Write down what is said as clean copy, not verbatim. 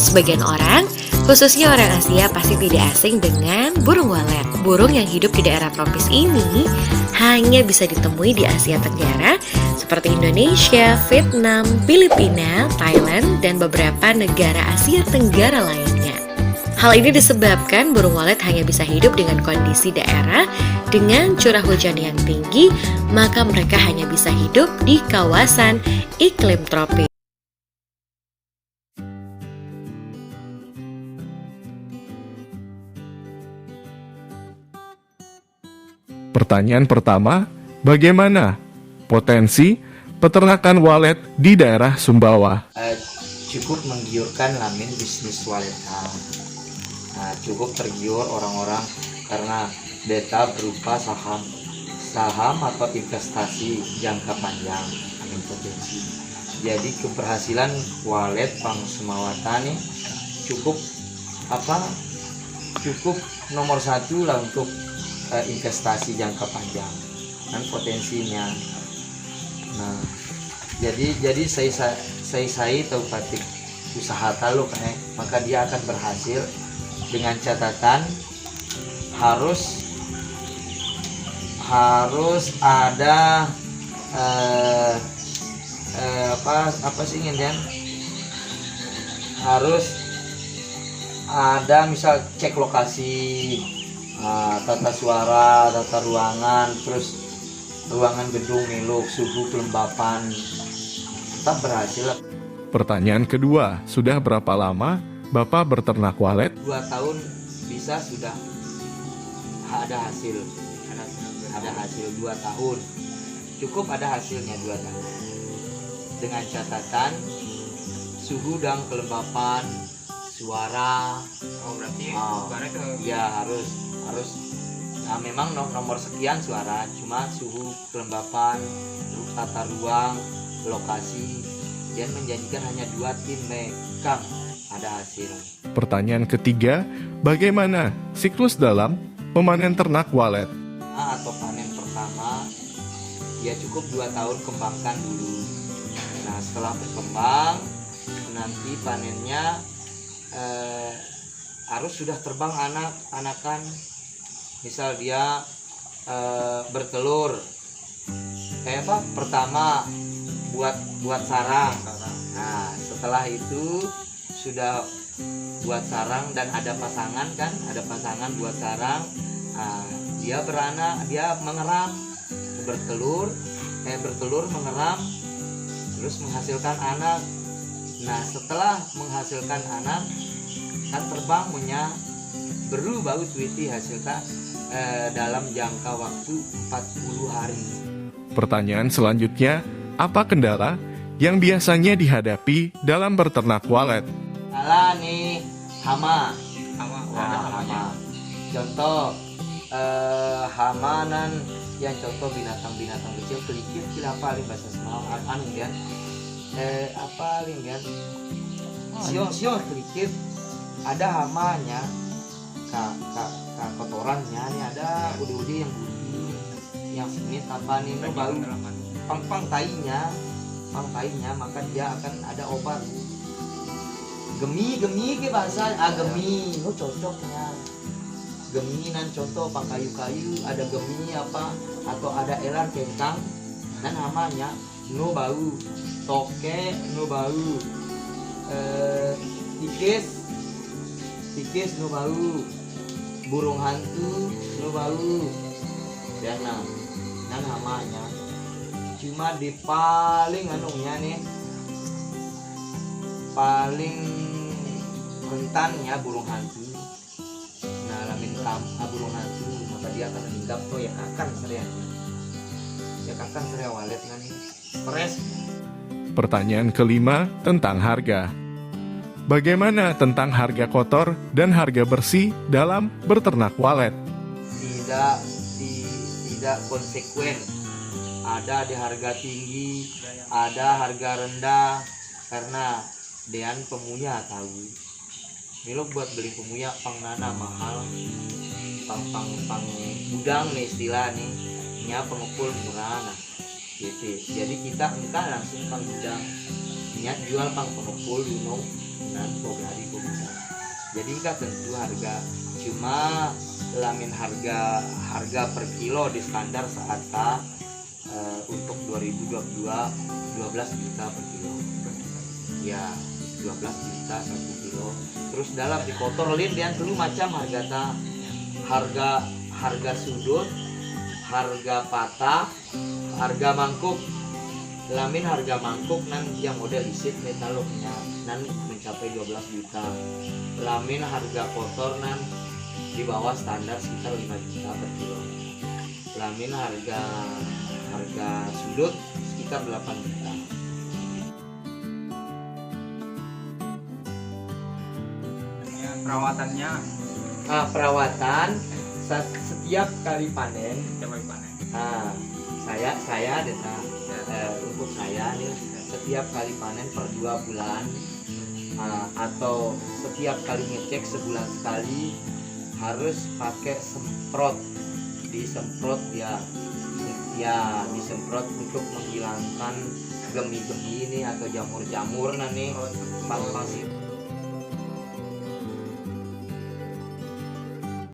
Sebagian orang, khususnya orang Asia, pasti tidak asing dengan burung walet. Burung yang hidup di daerah tropis ini hanya bisa ditemui di Asia Tenggara seperti Indonesia, Vietnam, Filipina, Thailand, dan beberapa negara Asia Tenggara lainnya. Hal ini disebabkan burung walet hanya bisa hidup dengan kondisi daerah dengan curah hujan yang tinggi, maka mereka hanya bisa hidup di kawasan iklim tropis. Pertanyaan pertama, bagaimana potensi peternakan walet di daerah Sumbawa? Cukup menggiurkan lamin bisnis walet. Cukup tergiur orang-orang karena beta berupa saham atau investasi jangka panjang, amin potensi. Jadi keberhasilan walet Pang Sumawata nih cukup nomor satu lah untuk investasi jangka panjang dan potensinya. Nah, jadi saya tahu patik usaha tahu maka dia akan berhasil dengan catatan harus ada apa sih ingin harus ada misal cek lokasi, tata suara, tata ruangan, terus ruangan gedung miluk, suhu kelembapan, tetap berhasil. Pertanyaan kedua, sudah berapa lama Bapak berternak walet? 2 tahun bisa sudah ada hasil. Ada hasil 2 tahun. Cukup ada hasilnya 2 tahun. Dengan catatan suhu dan kelembapan, suara. Berarti suara itu ya harus memang nomor sekian suara, cuma suhu kelembapan, tata ruang, lokasi, dan menjanjikan hanya 2 tim Kang ada hasil. Pertanyaan ketiga, bagaimana siklus dalam memanen ternak walet? Atau panen pertama, ya cukup 2 tahun kembangkan dulu. Nah setelah berkembang, nanti panennya harus sudah terbang anakan. Misal dia bertelur, pertama buat sarang. Nah setelah itu sudah buat sarang dan ada pasangan buat sarang. Nah, dia beranak, dia mengeram, bertelur mengeram, terus menghasilkan anak. Nah setelah menghasilkan anak kan terbang baru tuiti hasilkan dalam jangka waktu 40 hari. Pertanyaan selanjutnya, apa kendala yang biasanya dihadapi dalam berternak walet? Nih hama. Contoh hamanan yang contoh binatang-binatang kecil kelikir kira paling bahasa Semalam siong kelikir ada hamanya kotorannya nih ada udi yang bunyi yang semit bau pang tainya maka dia akan ada obat gemi ke bahasa gemi cocoknya geminan contoh pang kayu ada gemi atau ada elar kentang dan namanya bau toke bau tikis bau burung hantu bau dan namanya cuma di paling paling rentannya burung hantu. Nah lamin burung hantu maka dia akan hinggap tuh ya kakan seria walet pres. Pertanyaan kelima tentang harga. Bagaimana tentang harga kotor dan harga bersih dalam berternak walet? Tidak konsekuen. Ada di harga tinggi, ada harga rendah karena dean pemuya tahu. Milo buat beli pemuya pangnana mahal, pang gudang nih istilah nih, nya pengepul murah. Gitu. Jadi kita langsung pang gudang, niat jual pang pengepul dan pogari kok bisa. Jadi kan tentu harga cuma lamin harga per kilo di standar saat untuk 2022 12 juta per kilo. Ya, 12 juta 1 kilo. Terus dalam di kotor lin dia dulu macam harga sudut, harga patah, harga mangkuk. Lamin harga mangkuk nan yang model isit metaloknya nan mencapai 12 juta. Lamin harga kotor nan di bawah standar sekitar 5 juta per kilo. Lamin harga sudut sekitar 8 juta. Perawatannya Perawatan setiap kali panen. coba panen. Saya deta untuk saya nih setiap kali panen per 2 bulan atau setiap kali ngecek sebulan sekali harus pakai semprot, disemprot disemprot untuk menghilangkan gemi-gemi ini atau jamur-jamur nih pang